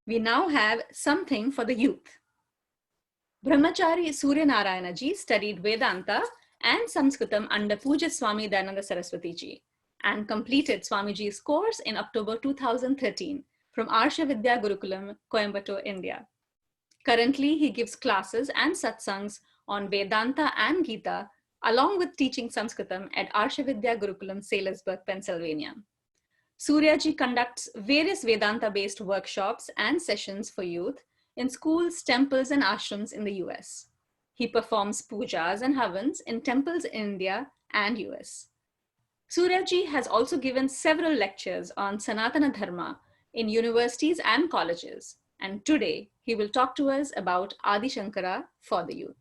we now have something for the youth. Brahmachari Suryanarayana ji studied Vedanta and Sanskritam under Puja Swami Dayananda Saraswati ji and completed Swamiji's course in October 2013 from Arsha Vidya Gurukulam, Coimbatore, India. Currently, he gives classes and satsangs on Vedanta and Gita, along with teaching Sanskritam at Arsha Vidya Gurukulam, Salisbury, Pennsylvania. Suryaji conducts various Vedanta-based workshops and sessions for youth in schools, temples, and ashrams in the US. He performs pujas and havans in temples in India and US. Suryaji has also given several lectures on Sanatana Dharma in universities and colleges, and today he will talk to us about Adi Shankara for the youth.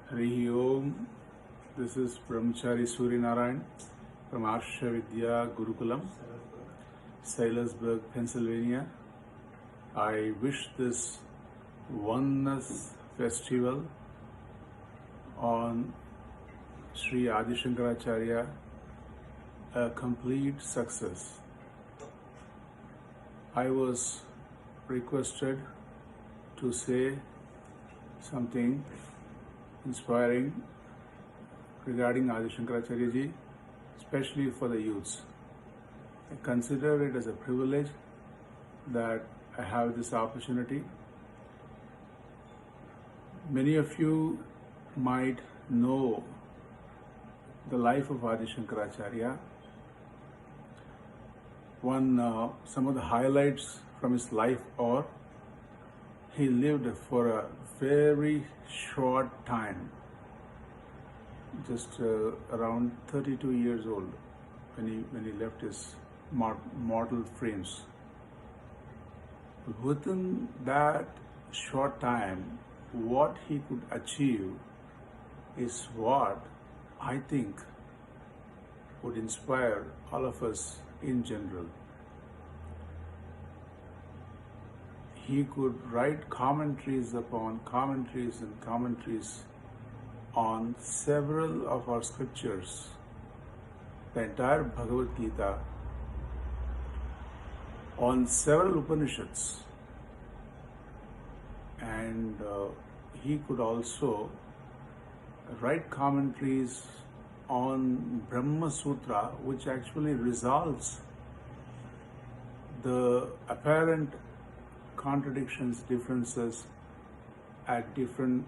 Hari Om. This is Brahmachari Suryanarayan from Arsha Vidya Gurukulam, Salisbury, Pennsylvania. I wish this Oneness Festival on Sri Adi Shankaracharya a complete success. I was requested to say something inspiring regarding Adi Shankaracharya ji, especially for the youths. I consider it as a privilege that I have this opportunity. Many of you might know the life of Adi Shankaracharya. Some of the highlights from his life are he lived for a very short time, just around 32 years old when he left his mortal frames. Within that short time, what he could achieve is what I think would inspire all of us in general. He could write commentaries upon commentaries and commentaries on several of our scriptures, the entire Bhagavad Gita, on several Upanishads, and he could also write commentaries on Brahma Sutra, which actually resolves the apparent contradictions, differences at different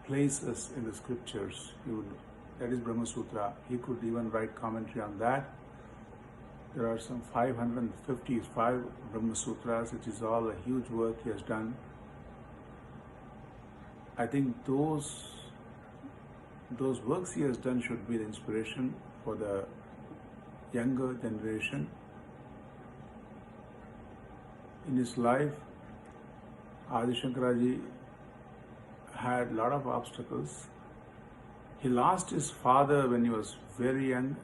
places in the scriptures. That is Brahma Sutra. He could even write commentary on that. There are some 555 Brahma Sutras, which is all a huge work he has done. I think those works he has done should be the inspiration for the younger generation. In his life, Adi Shankara ji had a lot of obstacles. He lost his father when he was very young.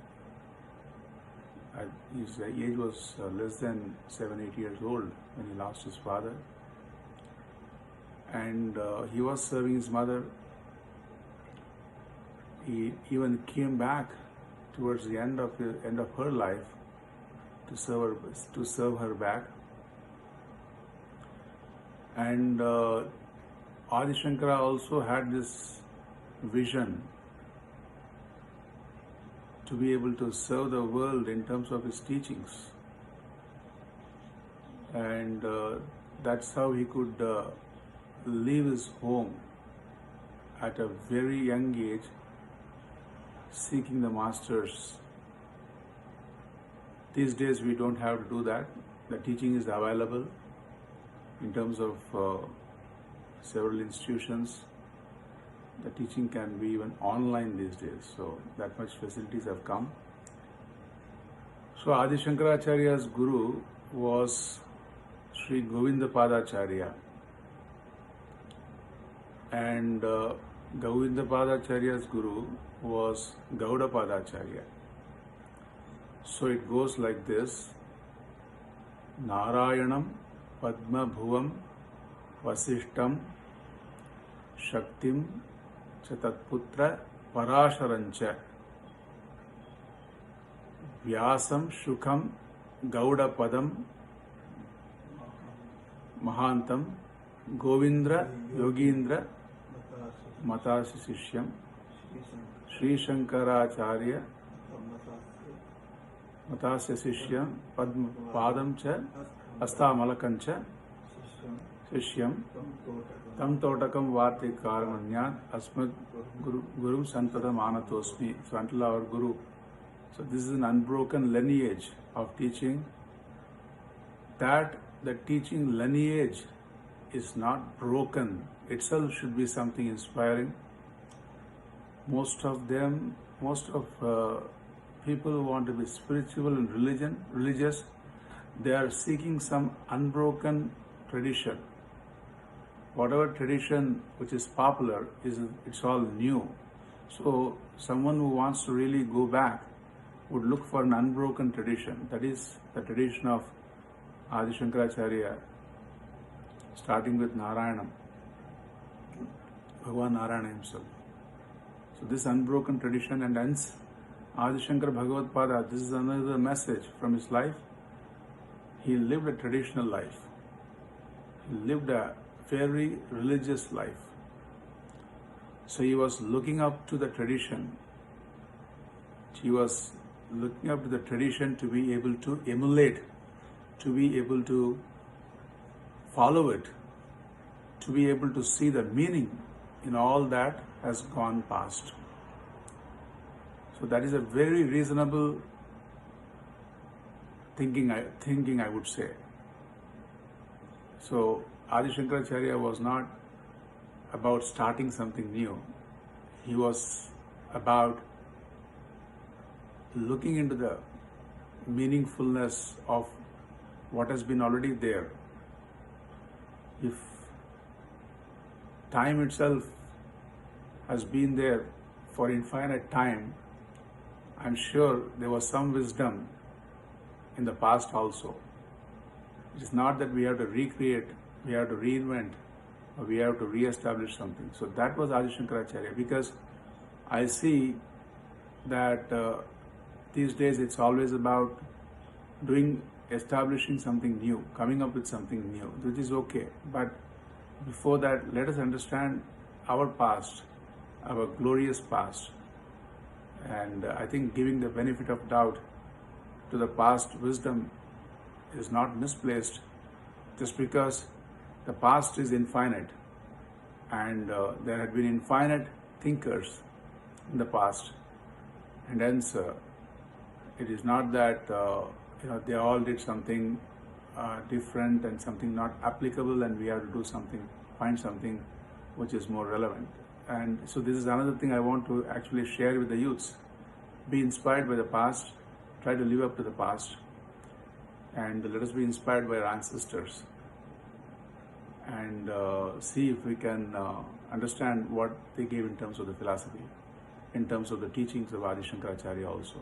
His age was less than 7-8 years old when he lost his father. And he was serving his mother. He even came back towards the end of her life to serve her back. And Adi Shankara also had this vision to be able to serve the world in terms of his teachings. And that's how he could leave his home at a very young age, seeking the masters. These days we don't have to do that. The teaching is available in terms of several institutions. The teaching can be even online these days, so that much facilities have come. So Adi Shankaracharya's guru was Sri Govinda Padacharya, and Govinda Padacharya's guru was Gauda Padacharya. So it goes like this: Narayanam Padma Bhuvam Vasishtam Shaktim Chatatputra Parasharancha Vyasam Shukham Gauda Padam Mahantam Govindra Yogindra Matasi Sishyam Sri Shankaracharya Matasya Sishyam Padma Padam Cha Astamalakam Cha Sishyam Tam Totakam Vati Karamanyat Asmad Guru Santada Manatosmi. So until our Guru. So this is an unbroken lineage of teaching. That the teaching lineage is not broken itself should be something inspiring. Most of people who want to be spiritual and religious, they are seeking some unbroken tradition. Whatever tradition which is popular, it's all new. So someone who wants to really go back would look for an unbroken tradition. That is the tradition of Adi Shankaracharya, starting with Narayanam, Bhagavan Narayana himself. So this unbroken tradition, and hence Adi Shankara Bhagavad Pada, this is another message from his life. He lived a traditional life. He lived a very religious life. So he was looking up to the tradition. He was looking up to the tradition to be able to emulate, to be able to follow it, to be able to see the meaning in all that has gone past. So that is a very reasonable thinking I would say. So Adi Shankaracharya was not about starting something new. He was about looking into the meaningfulness of what has been already there. If time itself has been there for infinite time, I'm sure there was some wisdom in the past also. It is not that we have to recreate, we have to reinvent, or we have to re-establish something. So that was Adi Shankaracharya, because I see that these days it's always about establishing something new, coming up with something new, which is okay. But before that, let us understand our past, our glorious past. And I think giving the benefit of doubt to the past wisdom is not misplaced, just because the past is infinite, and there had been infinite thinkers in the past, and hence it is not that they all did something different and something not applicable, and we have to do something, find something which is more relevant. And so this is another thing I want to actually share with the youths. Be inspired by the past, try to live up to the past, and let us be inspired by our ancestors, and see if we can understand what they gave in terms of the philosophy, in terms of the teachings of Adi Shankaracharya also.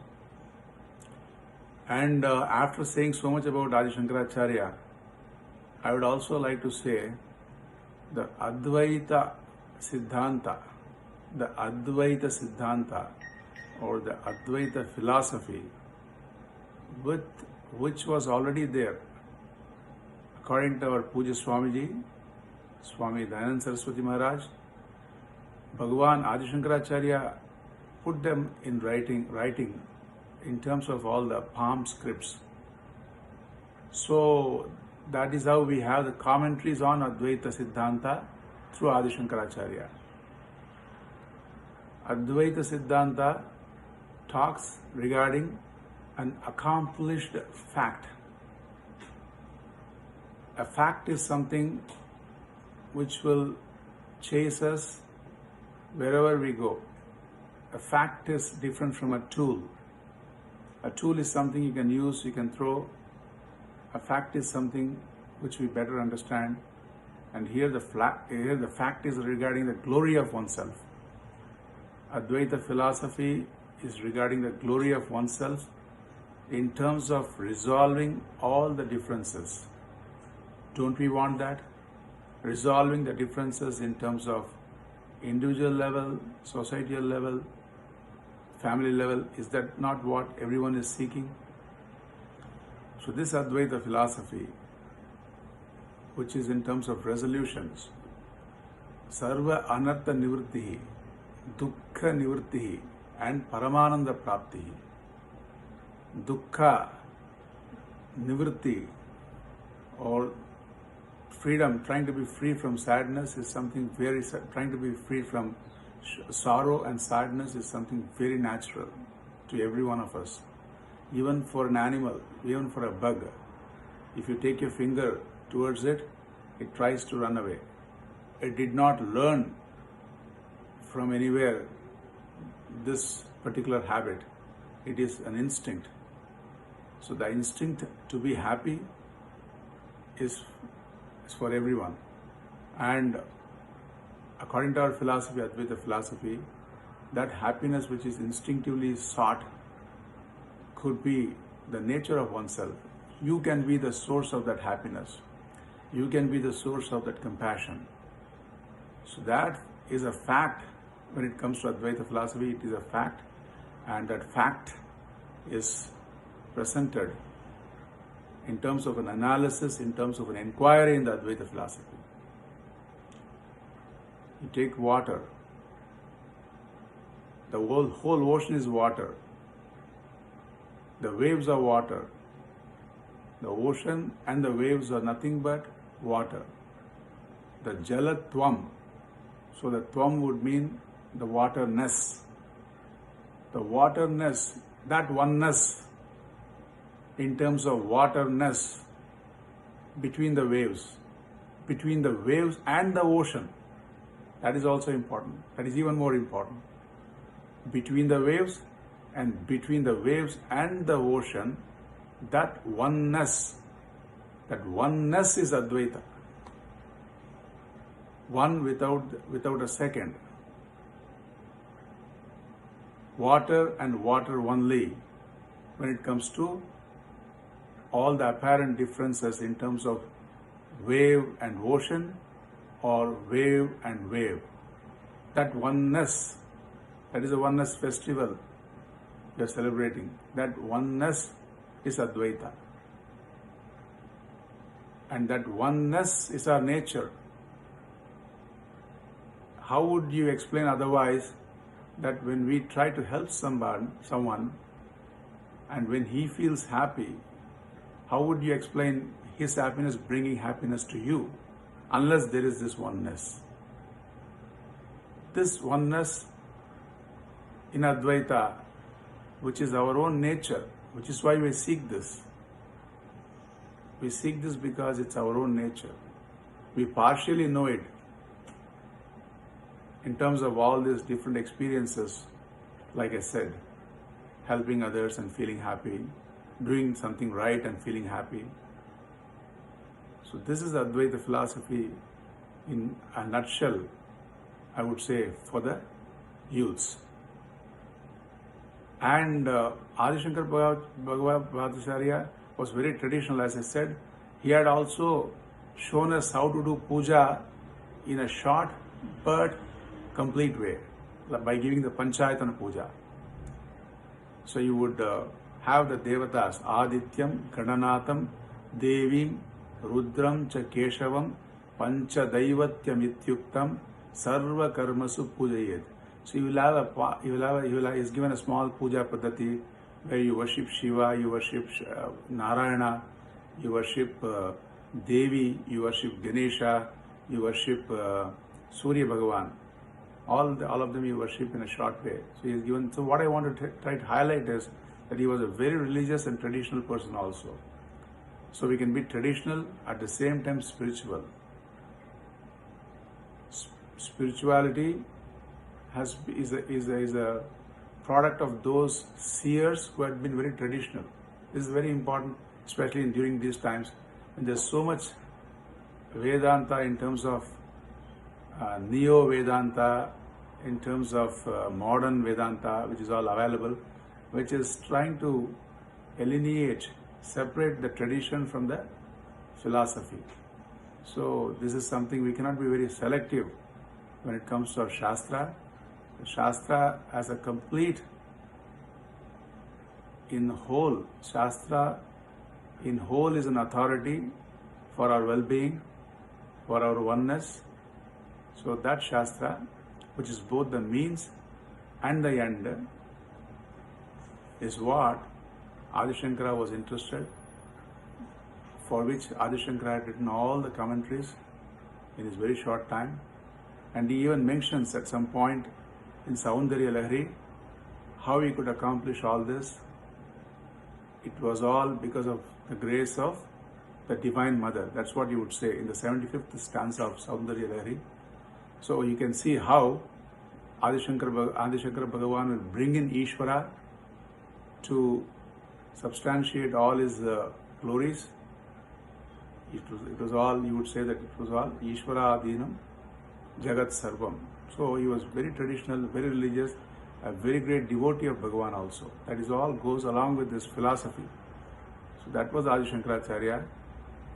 And after saying so much about Adi Shankaracharya, I would also like to say the Advaita Siddhanta, or the Advaita philosophy, which was already there. According to our Puja Swamiji, Swami Dayananda Saraswati Maharaj, Bhagavan Adi Shankaracharya put them in writing in terms of all the palm scripts. So that is how we have the commentaries on Advaita Siddhanta through Adi Shankaracharya. Advaita Siddhanta talks regarding an accomplished fact. A fact is something which will chase us wherever we go. A fact is different from a tool. A tool is something you can use, you can throw. A fact is something which we better understand. And here the fact is regarding the glory of oneself. Advaita philosophy is regarding the glory of oneself in terms of resolving all the differences. Don't we want that? Resolving the differences in terms of individual level, societal level, family level. Is that not what everyone is seeking? So this Advaita philosophy which is in terms of resolutions. Sarva anartha nivrittihi, dukkha nivrittihi, and paramananda praptihi. Dukkha nivritti, or freedom, trying to be free from sadness is something very, trying to be free from sorrow and sadness is something very natural to every one of us. Even for an animal, even for a bug, if you take your finger towards it, it tries to run away. It did not learn from anywhere this particular habit. It is an instinct. So the instinct to be happy is for everyone. And according to our philosophy, Advaita philosophy, that happiness which is instinctively sought could be the nature of oneself. You can be the source of that happiness. You can be the source of that compassion. So that is a fact. When it comes to Advaita philosophy, it is a fact, and that fact is presented in terms of an analysis, in terms of an inquiry in the Advaita philosophy. You take water. The whole ocean is water. The waves are water. The ocean and the waves are nothing but water. The jalatvam. So the tvam would mean the waterness. The waterness, that oneness in terms of waterness between the waves and the ocean. That is also important. That is even more important. Between the waves and the ocean, that oneness is Advaita. One without a second. Water and water only when it comes to all the apparent differences in terms of wave and ocean or wave and wave. That oneness, that is a oneness festival we are celebrating. That oneness is Advaita. And that oneness is our nature. How would you explain otherwise that when we try to help someone, and when he feels happy, how would you explain his happiness bringing happiness to you unless there is this oneness? This oneness in Advaita, which is our own nature, which is why we seek this. We seek this because it's our own nature. We partially know it in terms of all these different experiences, like I said, helping others and feeling happy, doing something right and feeling happy. So this is Advaita philosophy in a nutshell, I would say, for the youths. And Adi Shankar Bhattacharya was very traditional, as I said. He had also shown us how to do puja in a short but complete way, by giving the Panchayatana puja. So you would have the devatas, Adityam, Gananatham, Devim, Rudram cha Keshavam, Pancha Daivatyam Ityuktam, Sarva Karmasu Pujayed. So is given a small puja paddhati where you worship Shiva, you worship Narayana, you worship Devi, you worship Ganesha, you worship Surya Bhagavan. All of them you worship in a short way. So he is given. So what I want to try to highlight is that he was a very religious and traditional person also. So we can be traditional at the same time spiritual. Spirituality is a product of those seers who had been very traditional. This is very important, especially during these times when there's so much Vedanta in terms of Neo-Vedanta, in terms of modern Vedanta, which is all available, which is trying to separate the tradition from the philosophy. So this is something we cannot be very selective when it comes to our Shastra. The Shastra as a complete, in whole, Shastra in whole is an authority for our well-being, for our oneness. So that Shastra, which is both the means and the end, is what Adi Shankara was interested, for which Adi Shankara had written all the commentaries in his very short time. And he even mentions at some point in Saundarya Lahari how he could accomplish all this. It was all because of the grace of the Divine Mother. That's what you would say in the 75th stanza of Saundarya Lahari. So you can see how Adi Shankara Bhagavan will bring in Ishvara to substantiate all his glories. It was all, you would say that it was all Ishvara Adhinam Jagat Sarvam. So he was very traditional, very religious, a very great devotee of Bhagavan also. That is all goes along with this philosophy. So that was Adi Shankaracharya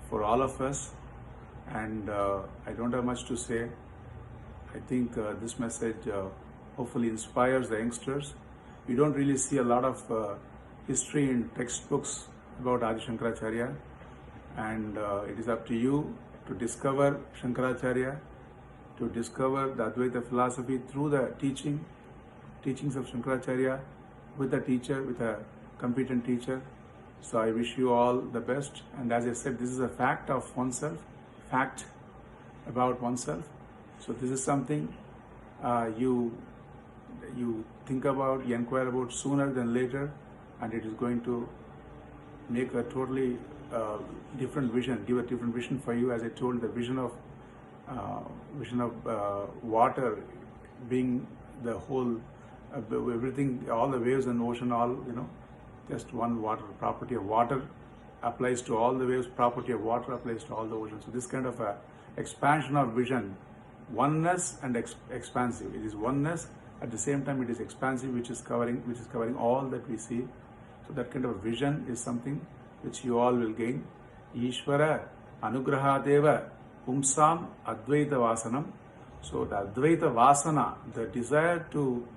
for all of us, and I don't have much to say. I think this message hopefully inspires the youngsters. We don't really see a lot of history in textbooks about Adi Shankaracharya, and it is up to you to discover Shankaracharya, to discover the Advaita philosophy through the teachings of Shankaracharya, with a teacher, with a competent teacher. So I wish you all the best. And as I said, this is a fact of oneself, fact about oneself. So this is something you think about, you inquire about sooner than later, and it is going to make a totally different vision, give a different vision for you. As I told, the vision of water being the whole, everything, all the waves and ocean, all, just one water, property of water applies to all the waves, property of water applies to all the oceans. So this kind of a expansion of vision, oneness and expansive. It is oneness, at the same time it is expansive, which is covering all that we see. So that kind of vision is something which you all will gain. Ishvara Anugrahadeva Pumsam Advaita Vasanam. So the Advaita Vasana, the desire to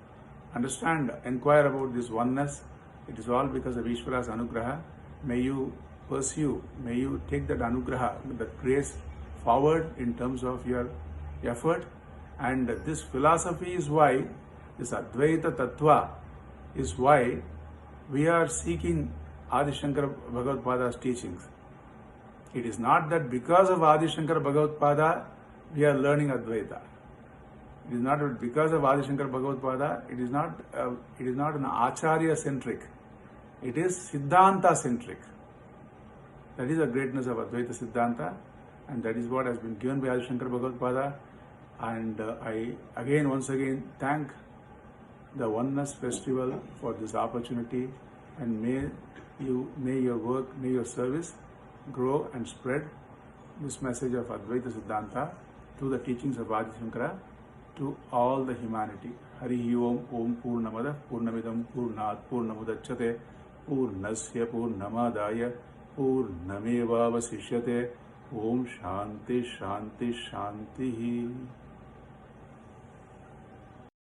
understand, inquire about this oneness, it is all because of Ishvara's Anugraha. May you pursue, may you take that Anugraha, that grace forward in terms of your effort. And this philosophy is why, this Advaita Tattva is why we are seeking Adi Shankara Bhagavad-pada's teachings. It is not that because of Adi Shankara Bhagavad-pada we are learning Advaita. It is not because of Adi Shankara Bhagavad-pada. It is not an Acharya centric. It is Siddhanta centric. That is the greatness of Advaita Siddhanta, and that is what has been given by Adi Shankara Bhagavad-pada. And I once again thank the Oneness Festival for this opportunity, and may your work, may your service grow and spread this message of Advaita Siddhanta through the teachings of Adi Shankara to all the humanity. Hari Om Om Purnamada Purnamidam Purnat Purnamudachyate Purnasya Purnamadaya Purnamevavasishyate. Om Shanti Shanti Shanti.